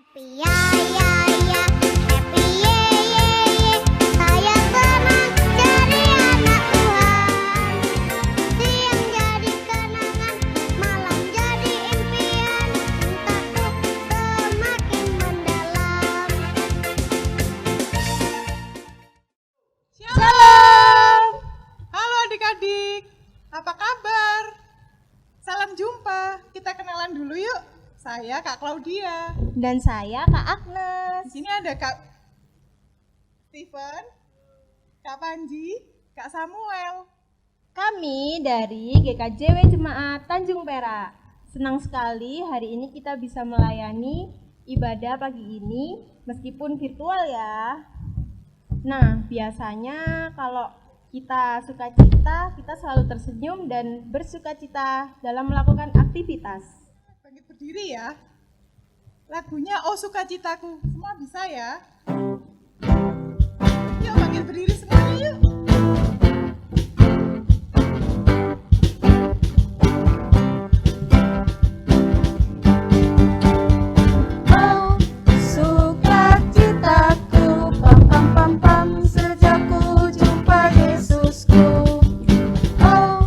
Happy ya ya ya, happy ye ye ye. Saya senang jadi anak Tuhan. Siang jadi kenangan, malam jadi impian. Cintaku semakin mendalam. Shalom. Halo adik-adik, apa kabar? Salam jumpa, kita kenalan dulu yuk. Saya Kak Claudia. Dan saya Kak Agnes. Di sini ada Kak Steven, Kak Panji, Kak Samuel. Kami dari GKJW Jemaat Tanjung Perak. Senang sekali hari ini kita bisa melayani ibadah pagi ini meskipun virtual ya. Nah, biasanya kalau kita sukacita, kita selalu tersenyum dan bersukacita dalam melakukan aktivitas. Bangkit berdiri ya. Lagunya Oh Sukacitaku, semua bisa ya. Yuk bangkit berdiri semuanya yuk. Oh, sukacitaku, pam pam pam pam, sejak ku jumpa Yesusku. Oh,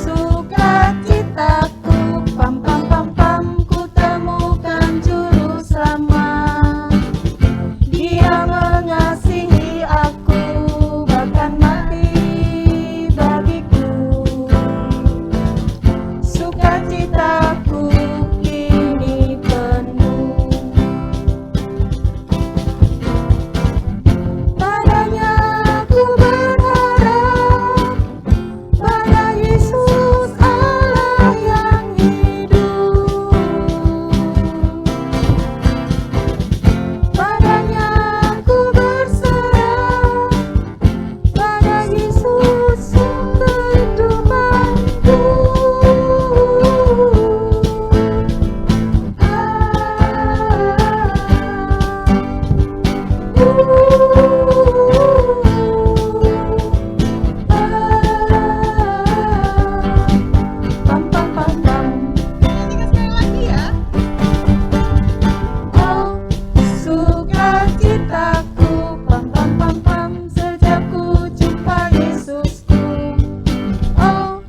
sukacitaku, pam pam pam pam, ku temukan juru selamat. Dia mengasihi aku, bahkan mati bagiku. Sukacitaku kini penuh. Padanya ku berharap, pada Yesus Allah yang hidup. Padanya ku berserah, pada Yesus kehidupanku. Pam pam pam pam. Tinggal sekali lagi ya. Oh, sukacitaku, pam pam pam pam, sejak ku jumpa Yesusku. Oh,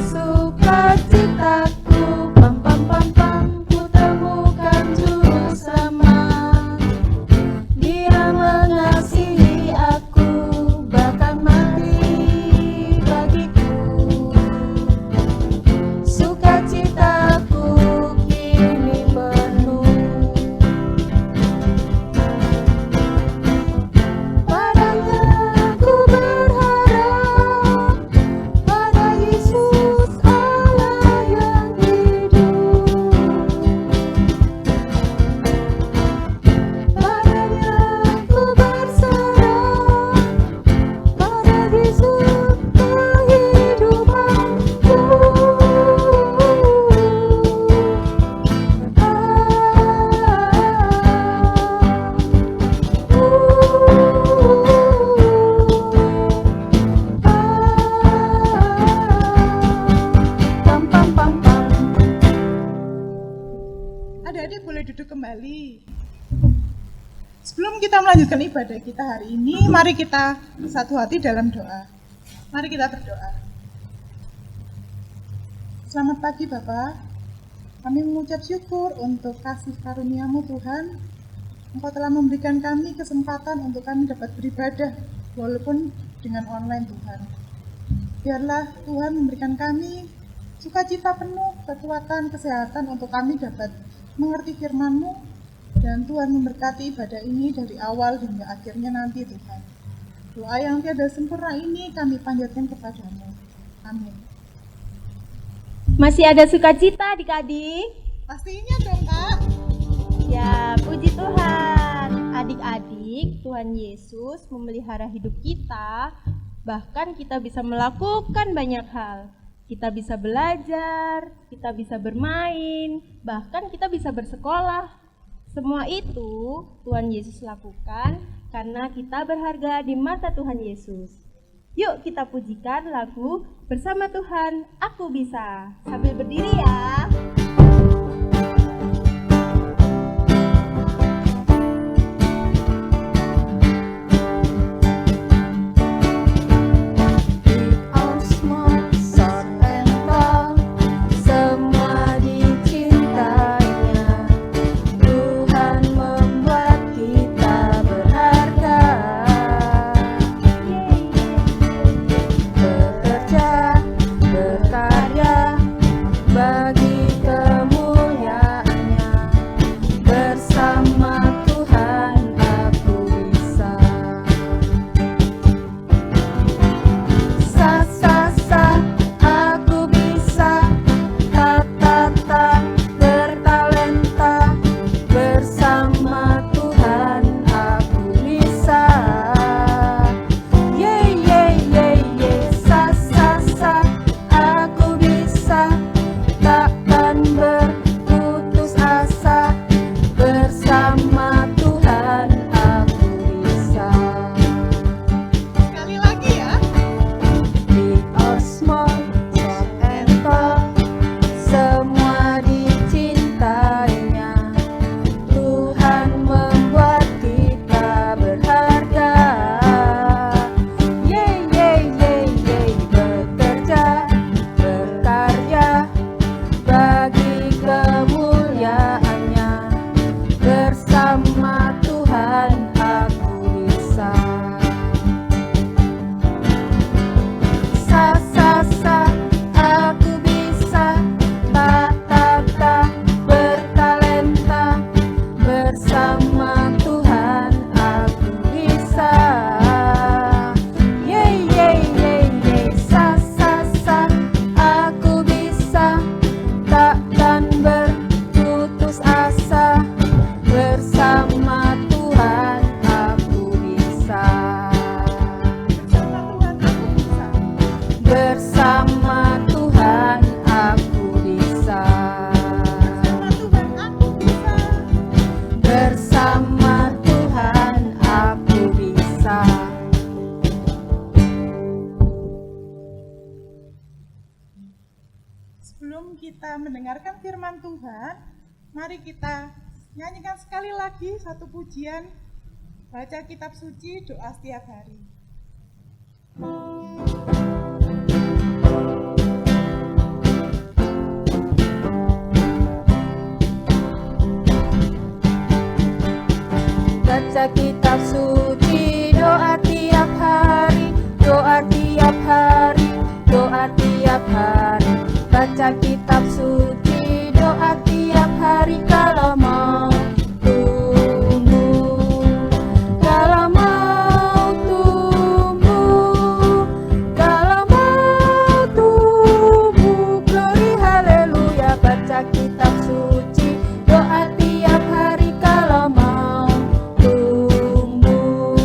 sukacitaku, pam pam pam pam, ku temukan juru selamat. Dia mengasihi aku, bahkan mati bagiku. Sukacitaku kini penuh. Padanya ku berharap, pada Yesus Allah yang hidup. Padanya ku berserah, pada Yesus kehidupanku. Pam pam pam pam. Adik-adik boleh duduk kembali. Sebelum kita melanjutkan ibadah kita hari ini, mari kita satu hati dalam doa. Mari kita berdoa. Selamat pagi Bapak. Kami mengucap syukur untuk kasih karunia-Mu Tuhan. Engkau telah memberikan kami kesempatan untuk kami dapat beribadah walaupun dengan online Tuhan. Biarlah Tuhan memberikan kami sukacita penuh, kekuatan, kesehatan untuk kami dapat mengerti firman-Mu, dan Tuhan memberkati ibadah ini dari awal hingga akhirnya nanti Tuhan. Doa yang tiada sempurna ini kami panjatkan kepadamu. Amin. Masih ada sukacita adik-adik? Pastinya dong Kak. Ya, puji Tuhan. Adik-adik, Tuhan Yesus memelihara hidup kita, bahkan kita bisa melakukan banyak hal. Kita bisa belajar, kita bisa bermain, bahkan kita bisa bersekolah. Semua itu Tuhan Yesus lakukan karena kita berharga di mata Tuhan Yesus. Yuk kita pujikan lagu Bersama Tuhan Aku Bisa. Sambil berdiri ya. bersama Tuhan aku bisa. Sa sa sa aku bisa, ta ta ta bertalenta, bersama Tuhan aku bisa. Yeay yeay yeay yeay, sa sa sa aku bisa, takkan berputus asa, bersama Tuhan aku bisa. Bersama Tuhan aku bisa. Bersama Tuhan aku bisa. Bersama Tuhan aku bisa. Sebelum kita mendengarkan firman Tuhan, mari kita nyanyikan sekali lagi satu pujian, baca kitab suci, doa setiap hari. Baca kitab suci, doa tiap hari, doa tiap hari, doa tiap hari. Baca kitab suci, doa tiap hari kalau mau tumbuh, kalau mau tumbuh, kalau mau tumbuh. Glory haleluya. Baca kitab suci, doa tiap hari kalau mau tumbuh.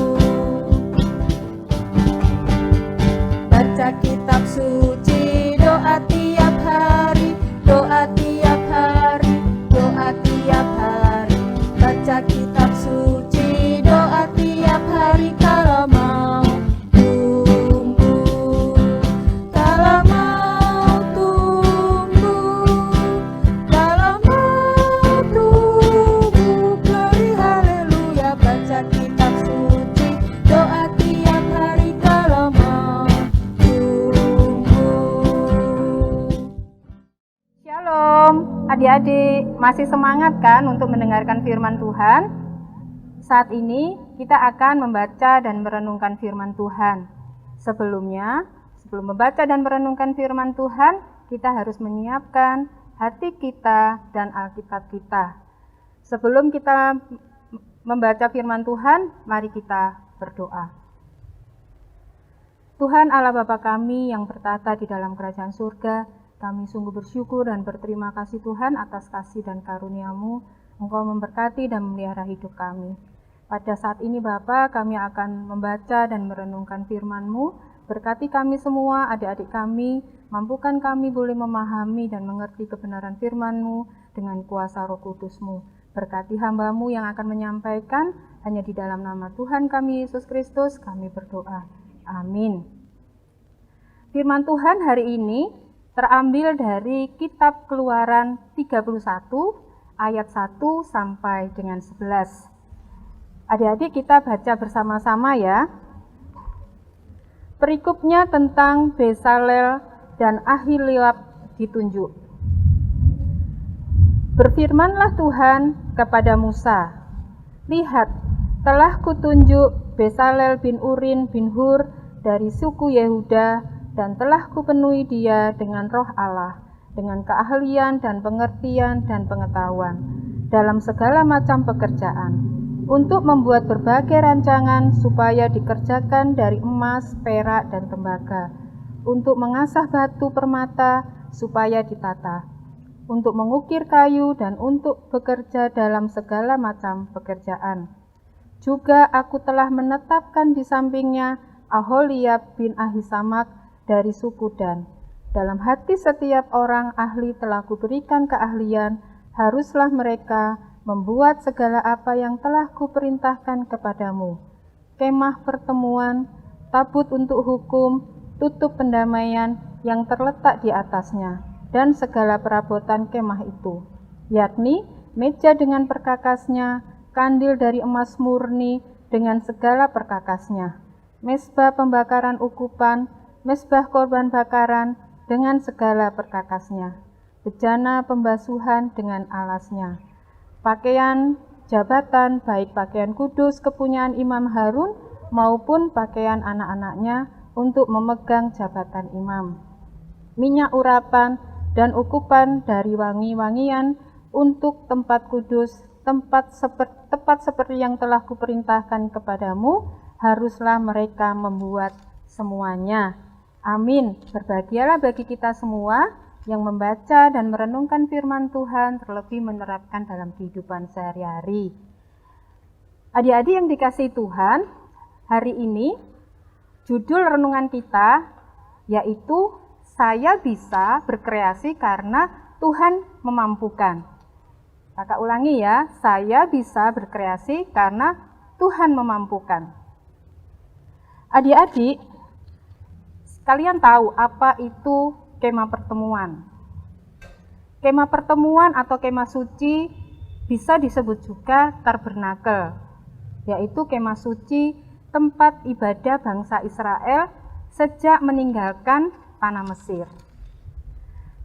Baca kitab suci, doa tiap hari, doa tiap hari, doa tiap hari. Baca kitab suci, doa tiap hari kalau mau tumbuh, kalau mau tumbuh, kalau mau tumbuh. Glory haleluya. Baca kitab suci, doa tiap hari kalau mau tumbuh. Shalom, adik-adik, masih semangat kan untuk mendengarkan firman Tuhan? Saat ini kita akan membaca dan merenungkan firman Tuhan. Sebelum membaca dan merenungkan firman Tuhan, kita harus menyiapkan hati kita dan Alkitab kita. Sebelum kita membaca firman Tuhan, mari kita berdoa. Tuhan Allah Bapa kami yang bertata di dalam kerajaan surga, kami sungguh bersyukur dan berterima kasih Tuhan atas kasih dan karunia-Mu. Engkau memberkati dan memelihara hidup kami. Pada saat ini Bapa, kami akan membaca dan merenungkan firman-Mu. Berkati kami semua, adik-adik kami, mampukan kami boleh memahami dan mengerti kebenaran firman-Mu dengan kuasa Roh Kudus-Mu. Berkati hamba-Mu yang akan menyampaikan, hanya di dalam nama Tuhan kami Yesus Kristus kami berdoa. Amin. Firman Tuhan hari ini terambil dari kitab Keluaran 31 ayat 1 sampai dengan 11. Adik-adik kita baca bersama-sama ya. Perikopnya tentang Bezalel dan Aholiab ditunjuk. Berfirmanlah Tuhan kepada Musa, lihat, telah kutunjuk Bezalel bin Urin bin Hur dari suku Yehuda, dan telah kupenuhi dia dengan roh Allah, dengan keahlian dan pengertian dan pengetahuan, dalam segala macam pekerjaan, untuk membuat berbagai rancangan supaya dikerjakan dari emas, perak, dan tembaga, untuk mengasah batu permata supaya ditata, untuk mengukir kayu, dan untuk bekerja dalam segala macam pekerjaan. Juga aku telah menetapkan di sampingnya Aholiab bin Ahisamak dari suku Dan. Dalam hati setiap orang ahli telah kuberikan keahlian, haruslah mereka membuat segala apa yang telah kuperintahkan kepadamu. Kemah pertemuan, tabut untuk hukum, tutup pendamaian yang terletak di atasnya, dan segala perabotan kemah itu, yakni meja dengan perkakasnya, kandil dari emas murni dengan segala perkakasnya, mezbah pembakaran ukupan, mezbah korban bakaran dengan segala perkakasnya, bejana pembasuhan dengan alasnya, pakaian jabatan, baik pakaian kudus kepunyaan Imam Harun maupun pakaian anak-anaknya untuk memegang jabatan imam. Minyak urapan dan ukupan dari wangi-wangian untuk tempat kudus, tepat seperti yang telah kuperintahkan kepadamu, haruslah mereka membuat semuanya. Amin. Berbahagialah bagi kita semua yang membaca dan merenungkan firman Tuhan, terlebih menerapkan dalam kehidupan sehari-hari. Adik-adik yang dikasihi Tuhan, hari ini judul renungan kita yaitu saya bisa berkreasi karena Tuhan memampukan. Kakak ulangi ya, saya bisa berkreasi karena Tuhan memampukan. Adik-adik, kalian tahu apa itu kemah pertemuan? Kemah pertemuan atau kemah suci bisa disebut juga tabernakel, yaitu kemah suci tempat ibadah bangsa Israel sejak meninggalkan tanah Mesir.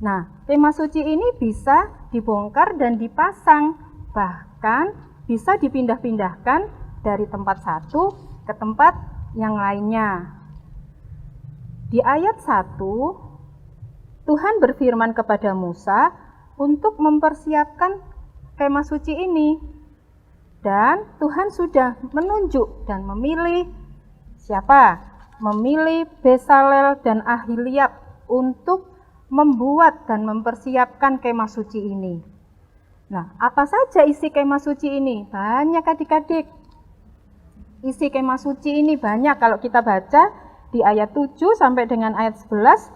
Nah, kemah suci ini bisa dibongkar dan dipasang, bahkan bisa dipindah-pindahkan dari tempat satu ke tempat yang lainnya. Di ayat 1, Tuhan berfirman kepada Musa untuk mempersiapkan kemah suci ini. Dan Tuhan sudah menunjuk dan memilih siapa? Memilih Besalel dan Ahiliab untuk membuat dan mempersiapkan kemah suci ini. Nah, apa saja isi kemah suci ini? Banyak adik-adik. Isi kemah suci ini banyak, kalau kita baca di ayat 7 sampai dengan ayat 11,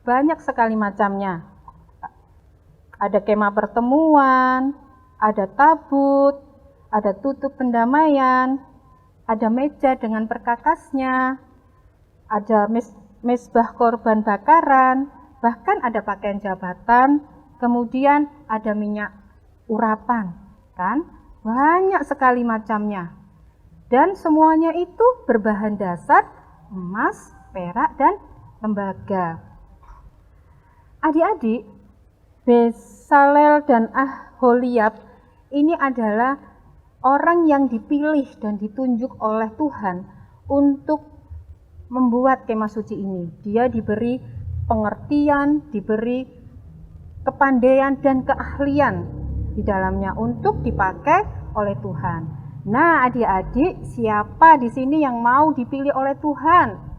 banyak sekali macamnya. Ada kemah pertemuan, ada tabut, ada tutup pendamaian, ada meja dengan perkakasnya, ada mezbah korban bakaran, bahkan ada pakaian jabatan, kemudian ada minyak urapan, kan? Banyak sekali macamnya. Dan semuanya itu berbahan dasar emas, perak, dan tembaga. Adik-adik, Besalel dan Aholiab ini adalah orang yang dipilih dan ditunjuk oleh Tuhan untuk membuat kemah suci ini. Dia diberi pengertian, diberi kepandaian dan keahlian di dalamnya untuk dipakai oleh Tuhan. Nah, adik-adik, siapa di sini yang mau dipilih oleh Tuhan?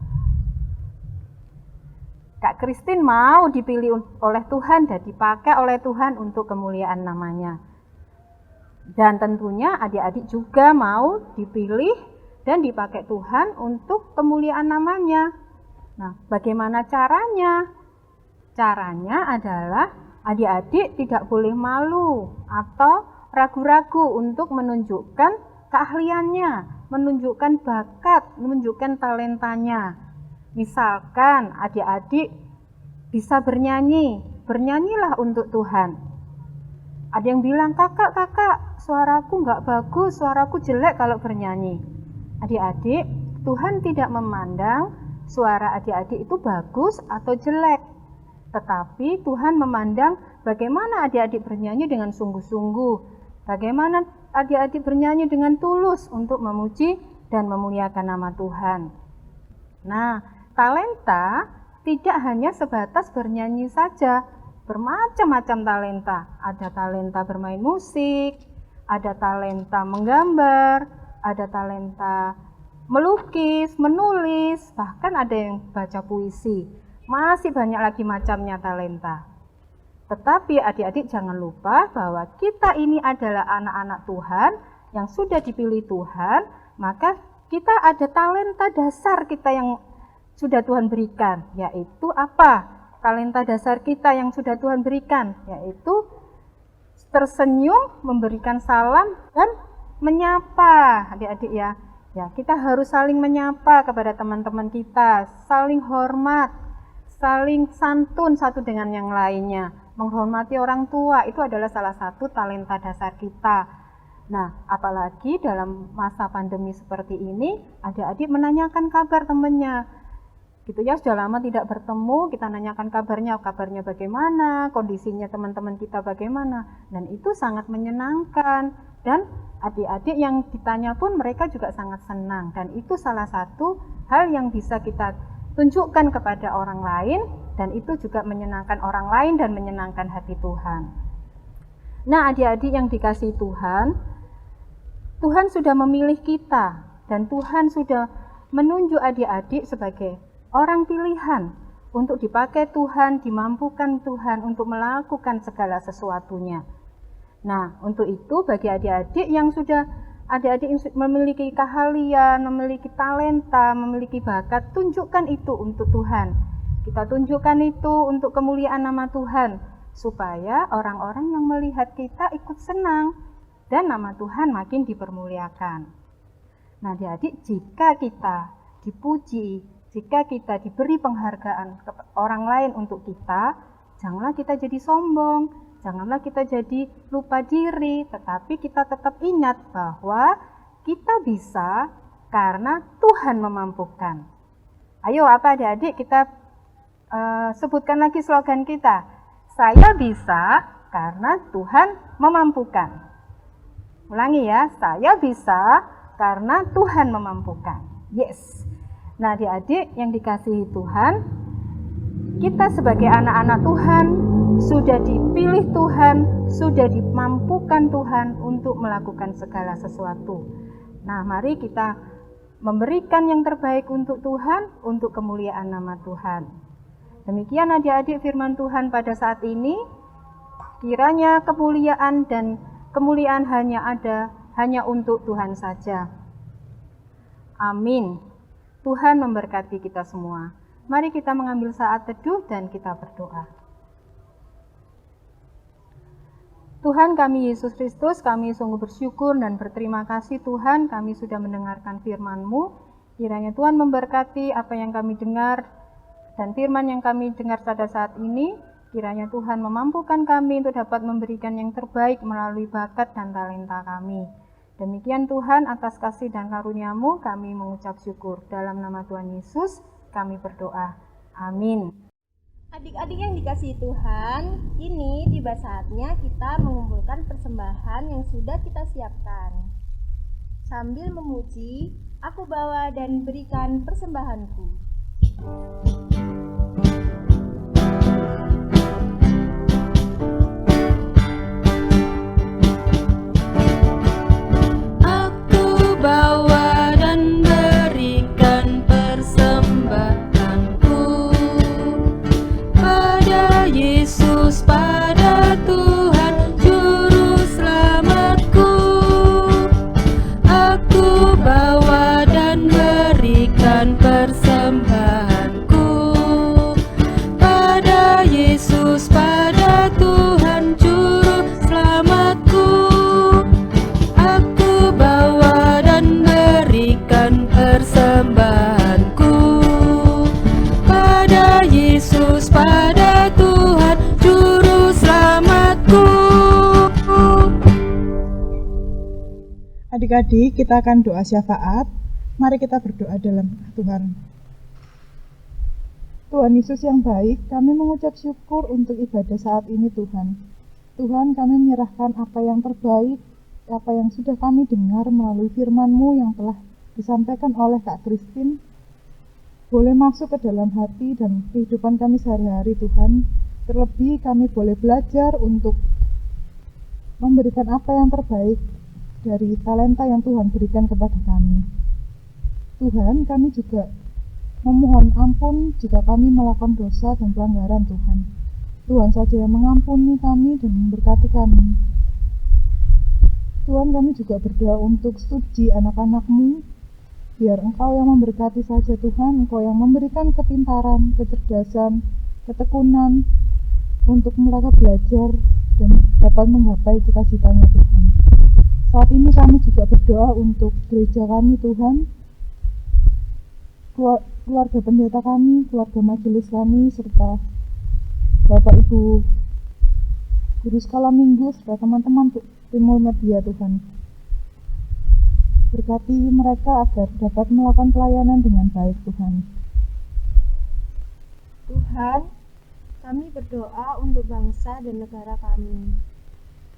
Kak Kristin mau dipilih oleh Tuhan dan dipakai oleh Tuhan untuk kemuliaan namanya. Dan tentunya adik-adik juga mau dipilih dan dipakai Tuhan untuk kemuliaan namanya. Nah, bagaimana caranya? Caranya adalah adik-adik tidak boleh malu atau ragu-ragu untuk menunjukkan keahliannya, menunjukkan bakat, menunjukkan talentanya. Misalkan adik-adik bisa bernyanyi, bernyanyilah untuk Tuhan. Ada yang bilang, kakak, suaraku nggak bagus, suaraku jelek kalau bernyanyi. Adik-adik, Tuhan tidak memandang suara adik-adik itu bagus atau jelek. Tetapi Tuhan memandang bagaimana adik-adik bernyanyi dengan sungguh-sungguh. Bagaimana adik-adik bernyanyi dengan tulus untuk memuji dan memuliakan nama Tuhan. Nah, talenta tidak hanya sebatas bernyanyi saja. Bermacam-macam talenta. Ada talenta bermain musik, ada talenta menggambar, ada talenta melukis, menulis, bahkan ada yang baca puisi. Masih banyak lagi macamnya talenta. Tetapi adik-adik jangan lupa bahwa kita ini adalah anak-anak Tuhan yang sudah dipilih Tuhan, maka kita ada talenta dasar kita yang sudah Tuhan berikan, yaitu apa? Talenta dasar kita yang sudah Tuhan berikan, yaitu tersenyum, memberikan salam, dan menyapa. Adik-adik ya, kita harus saling menyapa kepada teman-teman kita, saling hormat, saling santun satu dengan yang lainnya. Menghormati orang tua itu adalah salah satu talenta dasar kita. Nah, apalagi dalam masa pandemi seperti ini, adik-adik menanyakan kabar temannya. gitu ya, sudah lama tidak bertemu, kita nanyakan kabarnya bagaimana, kondisinya teman-teman kita bagaimana, dan itu sangat menyenangkan. Dan adik-adik yang ditanya pun mereka juga sangat senang, dan itu salah satu hal yang bisa kita tunjukkan kepada orang lain, dan itu juga menyenangkan orang lain dan menyenangkan hati Tuhan. Nah, adik-adik yang dikasihi Tuhan, Tuhan sudah memilih kita, dan Tuhan sudah menunjuk adik-adik sebagai orang pilihan untuk dipakai Tuhan, dimampukan Tuhan untuk melakukan segala sesuatunya. Nah, untuk itu bagi adik-adik yang memiliki keahlian, memiliki talenta, memiliki bakat, tunjukkan itu untuk Tuhan. Kita tunjukkan itu untuk kemuliaan nama Tuhan, supaya orang-orang yang melihat kita ikut senang dan nama Tuhan makin dipermuliakan. Nah, adik-adik, jika kita dipuji, jika kita diberi penghargaan ke orang lain untuk kita, janganlah kita jadi sombong, janganlah kita jadi lupa diri, tetapi kita tetap ingat bahwa kita bisa karena Tuhan memampukan. Ayo, apa adik-adik, kita sebutkan lagi slogan kita. Saya bisa karena Tuhan memampukan. Ulangi ya, saya bisa karena Tuhan memampukan. Yes. Nah, adik-adik yang dikasihi Tuhan, kita sebagai anak-anak Tuhan, sudah dipilih Tuhan, sudah dimampukan Tuhan untuk melakukan segala sesuatu. Nah, mari kita memberikan yang terbaik untuk Tuhan, untuk kemuliaan nama Tuhan. Demikian adik-adik firman Tuhan pada saat ini. Kiranya kemuliaan dan kemuliaan hanya untuk Tuhan saja. Amin. Tuhan memberkati kita semua. Mari kita mengambil saat teduh dan kita berdoa. Tuhan kami Yesus Kristus, kami sungguh bersyukur dan berterima kasih Tuhan, kami sudah mendengarkan firman-Mu. Kiranya Tuhan memberkati apa yang kami dengar dan firman yang kami dengar pada saat ini. Kiranya Tuhan memampukan kami untuk dapat memberikan yang terbaik melalui bakat dan talenta kami. Demikian Tuhan, atas kasih dan karunia-Mu kami mengucap syukur. Dalam nama Tuhan Yesus kami berdoa. Amin. Adik-adik yang dikasihi Tuhan, kini tiba saatnya kita mengumpulkan persembahan yang sudah kita siapkan. Sambil memuji, aku bawa dan berikan persembahanku. Bawa dan berikan persembahanku pada Yesus, pada Tuhan Juru Selamatku. Aku bawa dan berikan persembahanku pada Yesus, pada Tuhan Juru Selamatku. Aku bawa dan berikan persembahanku pada Yesus, pada Tuhan Juru Selamatku. Adik-adik, kita akan doa syafaat. Mari kita berdoa dalam Tuhan. Tuhan Yesus yang baik, kami mengucap syukur untuk ibadah saat ini Tuhan. Tuhan, kami menyerahkan apa yang terbaik, apa yang sudah kami dengar melalui firman-Mu yang telah disampaikan oleh Kak Christine, boleh masuk ke dalam hati dan kehidupan kami sehari-hari Tuhan. Terlebih kami boleh belajar untuk memberikan apa yang terbaik dari talenta yang Tuhan berikan kepada kami. Tuhan, kami juga memohon ampun jika kami melakukan dosa dan pelanggaran Tuhan. Tuhan saja yang mengampuni kami dan memberkati kami. Tuhan, kami juga berdoa untuk studi anak-anak-Mu, biar Engkau yang memberkati saja Tuhan, Engkau yang memberikan kepintaran, kecerdasan, ketekunan untuk mereka belajar dan dapat menggapai cita-citanya Tuhan. Saat ini kami juga berdoa untuk gereja kami Tuhan, keluarga pendeta kami, keluarga majelis kami, serta Bapak Ibu guru sekolah minggu, serta teman-teman Timur Media Tuhan. Berkati mereka agar dapat melakukan pelayanan dengan baik Tuhan. Tuhan, kami berdoa untuk bangsa dan negara kami.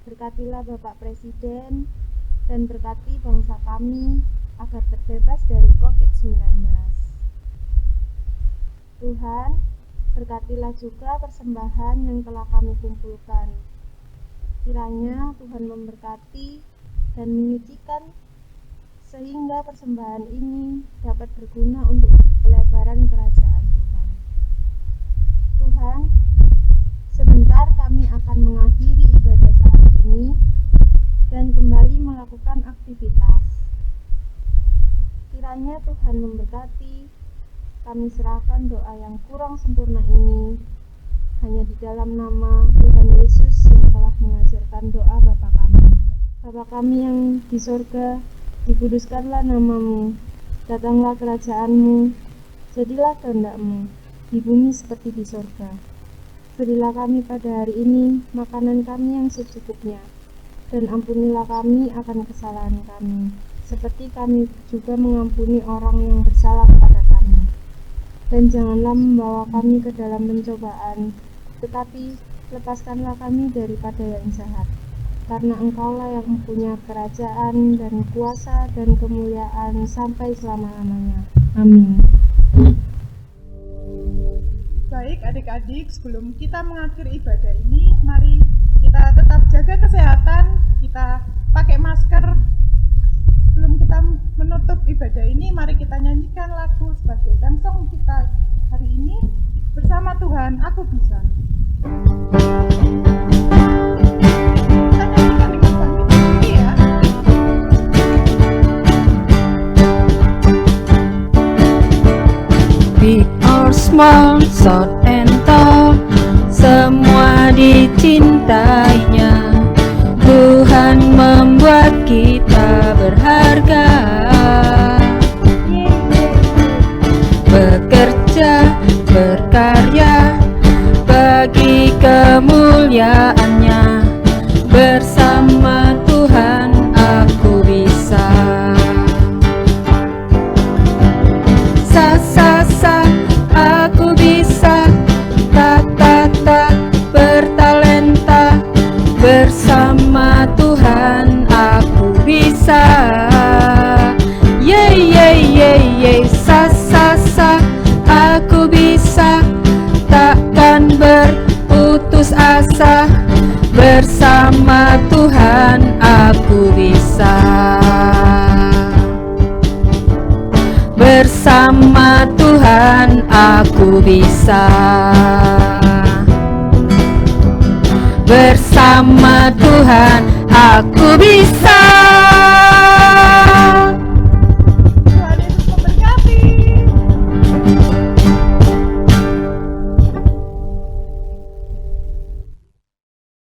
Berkatilah Bapak Presiden dan berkati bangsa kami agar terbebas dari COVID-19. Tuhan, berkatilah juga persembahan yang telah kami kumpulkan. Kiranya Tuhan memberkati dan menyucikan sehingga persembahan ini dapat berguna untuk pelebaran kerajaan Tuhan. Tuhan, sebentar kami akan mengakhiri ibadah saat ini dan kembali melakukan aktivitas. Kiranya Tuhan memberkati. Kami serahkan doa yang kurang sempurna ini hanya di dalam nama Tuhan Yesus yang telah mengajarkan doa Bapa kami. Bapa kami yang di sorga, dikuduskanlah namamu, datanglah kerajaanmu, jadilah kehendak-mu di bumi seperti di sorga. Berilah kami pada hari ini makanan kami yang secukupnya, dan ampunilah kami akan kesalahan kami, seperti kami juga mengampuni orang yang bersalah kepada kami. Dan janganlah membawa kami ke dalam pencobaan, tetapi lepaskanlah kami daripada yang jahat. Karena Engkaulah yang mempunyai kerajaan dan kuasa dan kemuliaan sampai selama-lamanya. Amin. Baik adik-adik, sebelum kita mengakhiri ibadah ini, mari kita tetap jaga kesehatan, kita pakai masker. Sebelum kita menutup ibadah ini, mari kita nyanyikan lagu sebagai theme song kita hari ini, Bersama Tuhan Aku Bisa. Kita nyanyikan dengan bangkit berdiri ya. Big or small, short and tall, semua dicintainya. Tuhan membuat kita berharga. Bekerja, berkarya bagi kemuliaannya. Bersama Tuhan aku bisa. Sa aku bisa. Ta bertalenta. Bersama Tuhan aku bisa. Sa aku bisa. Takkan berputus asa. Bersama Tuhan aku bisa. Bersama Tuhan aku bisa. Bersama Tuhan aku bisa.